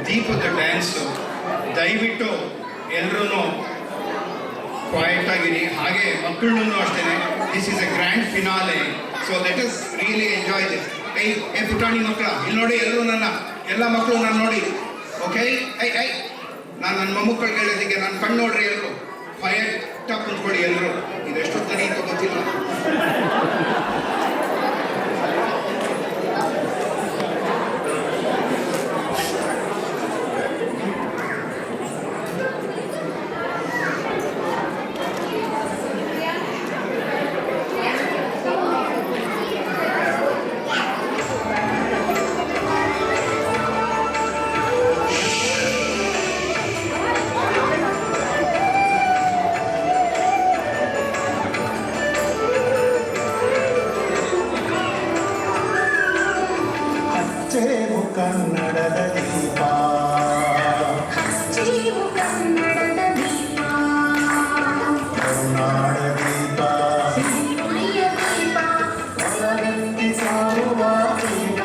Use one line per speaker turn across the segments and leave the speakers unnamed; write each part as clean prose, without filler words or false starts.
ದೀಪದ ಡ್ಯಾನ್ಸು. ದಯವಿಟ್ಟು ಎಲ್ಲರೂ ಕ್ವಾಯಿಟ್ ಆಗಿರಿ. ಹಾಗೆ ಮಕ್ಕಳನ್ನೂ ಅಷ್ಟೇ. This is A grand finale, so let us really enjoy this. ಪುಟಾಣಿ ಮಕ್ಕಳ ಇಲ್ಲಿ ನೋಡಿ, ಎಲ್ಲ ಮಕ್ಕಳು ನಾನು ನೋಡಿ. ಓಕೆ, ನಾನು ನನ್ನ ಮೊಮ್ಮಕ್ಕಳಿಗೆ ಹೇಳೋದಿಗೆ ನಾನು ಕಣ್ಣು ನೋಡ್ರಿ, ಎಲ್ಲರೂ ಕ್ವೈಟಾಗಿ ಕುಂತ್ಕೊಳ್ಳಿ. ಎಲ್ಲರೂ ಇದೆಷ್ಟು ತನಿ ಅಂತ ಗೊತ್ತಿಲ್ಲ.
ಕನ್ನಡದ ದೀಪ, ಹಚ್ಚೇವು ಕನ್ನಡದ ದೀಪ, ಕರುನಾಡ ದೀಪ, ಸಿರಿನುಡಿಯ ದೀಪ, ಒಲವೆತ್ತಿ ಸಾರುವ ದೀಪ.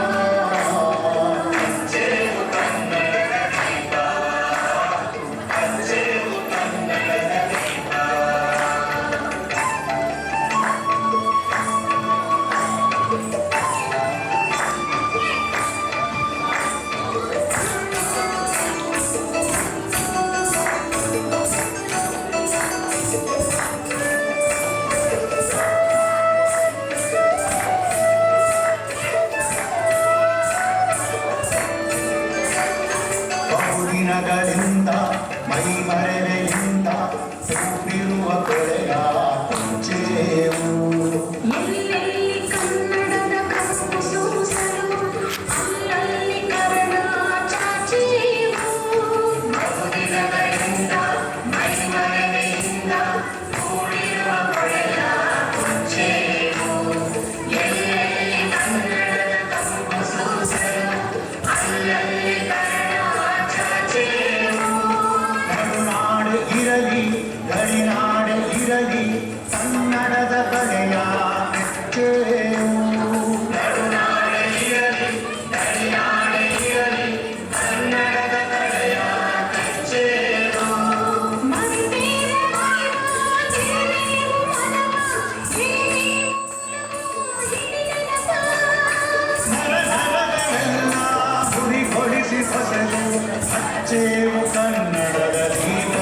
ಹಚ್ಚೇವು ಕನ್ನಡದ ದೀಪ, ಹಚ್ಚೇವು ಕನ್ನಡದ ದೀಪ. ದಿನಗಳಿಂದ ಮೈ ಮರೆವೆಯಿಂದ ಸೂರಿರುವ ಕೊಳೆಯ ಕೊಂಚೇವು. ಎಲ್ಲೆಲ್ಲಿ ಕನ್ನಡದ ಕಸು ಸೂಸಲು ಅಲ್ಲಲ್ಲಿ ಕನ್ನಡ ಚಾಚೇವು. ದಿನಗಳಿಂದ ಮೈ ಮರೆವೆಯಿಂದ ಸೂರಿರುವ ಕೊಳೆಯ ಕೊಂಚೇವು. ಎಲ್ಲೆಲ್ಲಿ ಕನ್ನಡದ ಕಸು ಸೂಸಲು ಅಲ್ಲಲ್ಲಿ ಇರಲಿ ಗಡಿನಾಡ ಇರಲಿ ಕನ್ನಡದ ಕಲೆಯ ಹೆಚ್ಚೇವು. ಗಡಿನಾಡ ಇರಲಿ ಗಡಿನಾಡ ಇರಲಿ ಕನ್ನಡದ ಕಲೆಯ ಹೆಚ್ಚೇವು. ಗುರಿಗೊಳಿಸಿ ಹೊಸದು ಹಚ್ಚೇವು ಕನ್ನಡದ ದೀಪ.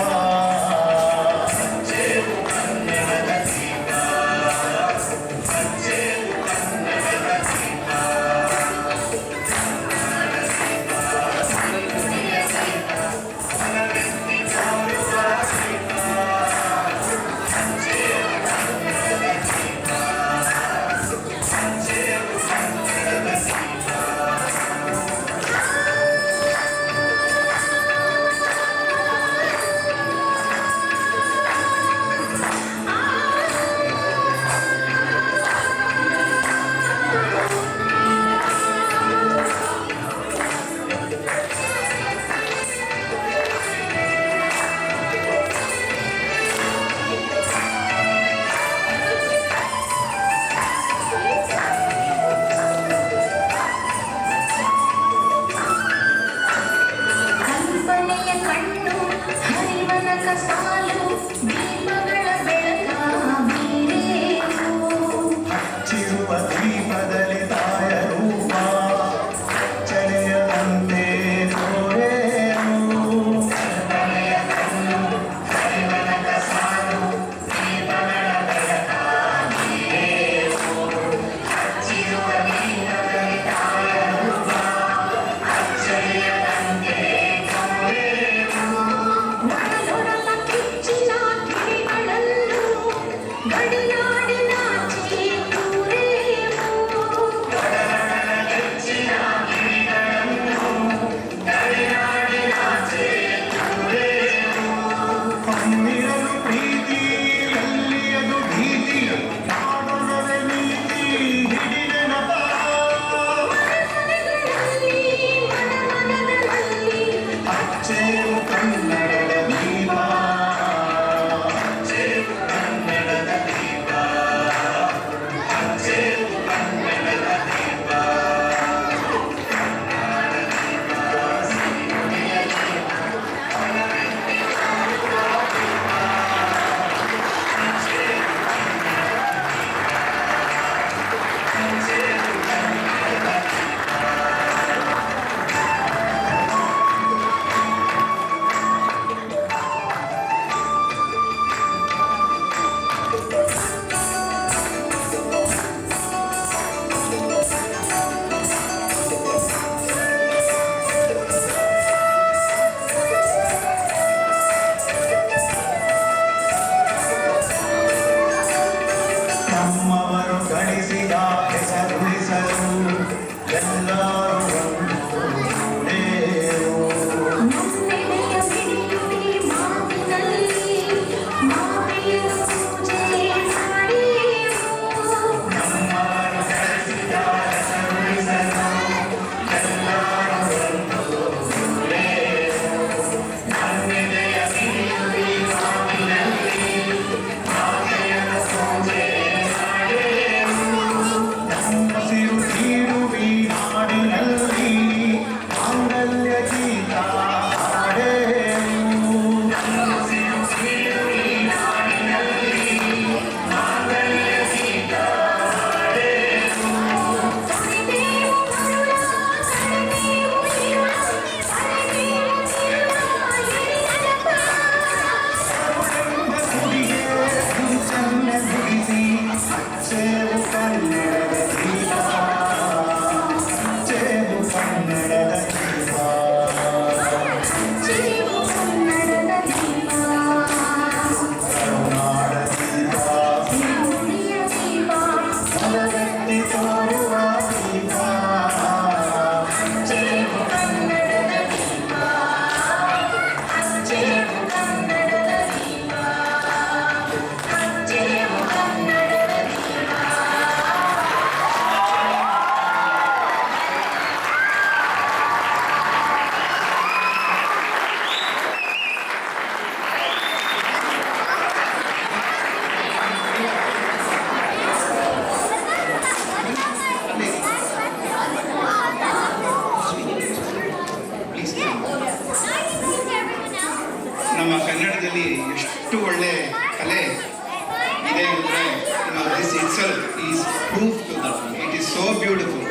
proof to that. It is so beautiful.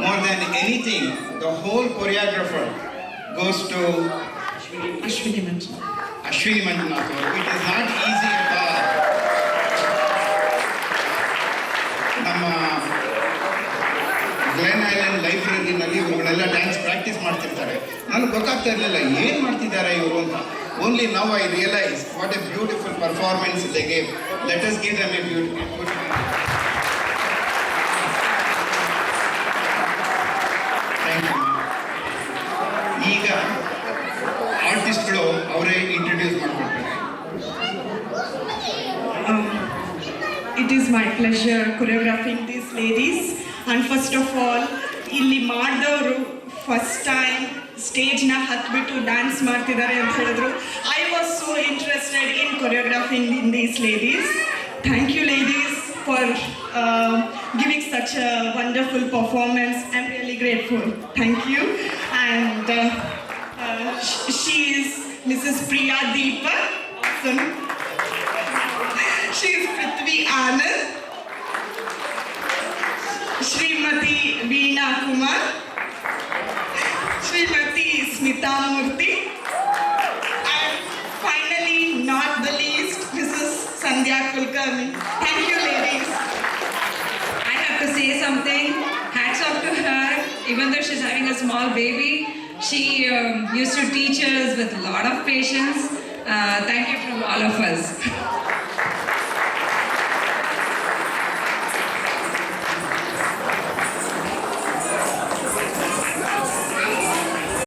More than anything, the whole choreographer goes to
Ashwini Manju.
Ashwini Manjunath. It is not easy at all. ನಮ್ಮ ಗ್ಲೆನ್ ಐಲ್ಯಾಂಡ್ ಲೈಬ್ರರಿನಲ್ಲಿ ಇವುಗಳೆಲ್ಲ ಡ್ಯಾನ್ಸ್ ಪ್ರಾಕ್ಟೀಸ್ ಮಾಡ್ತಿರ್ತಾರೆ. ನನಗೆ ಗೊತ್ತಾಗ್ತಾ ಇರಲಿಲ್ಲ ಏನು ಮಾಡ್ತಿದ್ದಾರೆ ಇವರು ಅಂತ. Only now I realise what a beautiful performance they gave. Let us give them a beautiful. Thank you. ಈಗ ಆರ್ಟಿಸ್ಟ್ಗಳು ಅವರೇ ಇಂಟ್ರೊಡ್ಯೂಸ್ ಮಾಡ್ಕೊಳ್ತಾರೆ.
It is my pleasure choreographing these ladies. And first of all, ಇಲ್ಲಿ ಮಾಡಿದವರು ಫಸ್ಟ್ ಟೈಮ್ ಸ್ಟೇಜ್ನ ಹತ್ಬಿಟ್ಟು dance ಮಾಡ್ತಿದ್ದಾರೆ ಅಂತ ಹೇಳಿದ್ರು. I was so interested in choreographing in these ladies. Thank you ladies for giving such a wonderful performance. I am really grateful. Thank you. And she is Mrs. Priya Deepa. Awesome. She is Prithvi Anand. Srimati Veena Kumar. Srimati Smita Murthy. And finally, not the least, Mrs. Sandhya Kulkarni. Thank you, ladies.
I have to say something. Hats off to her. Even though she's having a small baby, she used to teach us with a lot of patience. Thank you from all of us.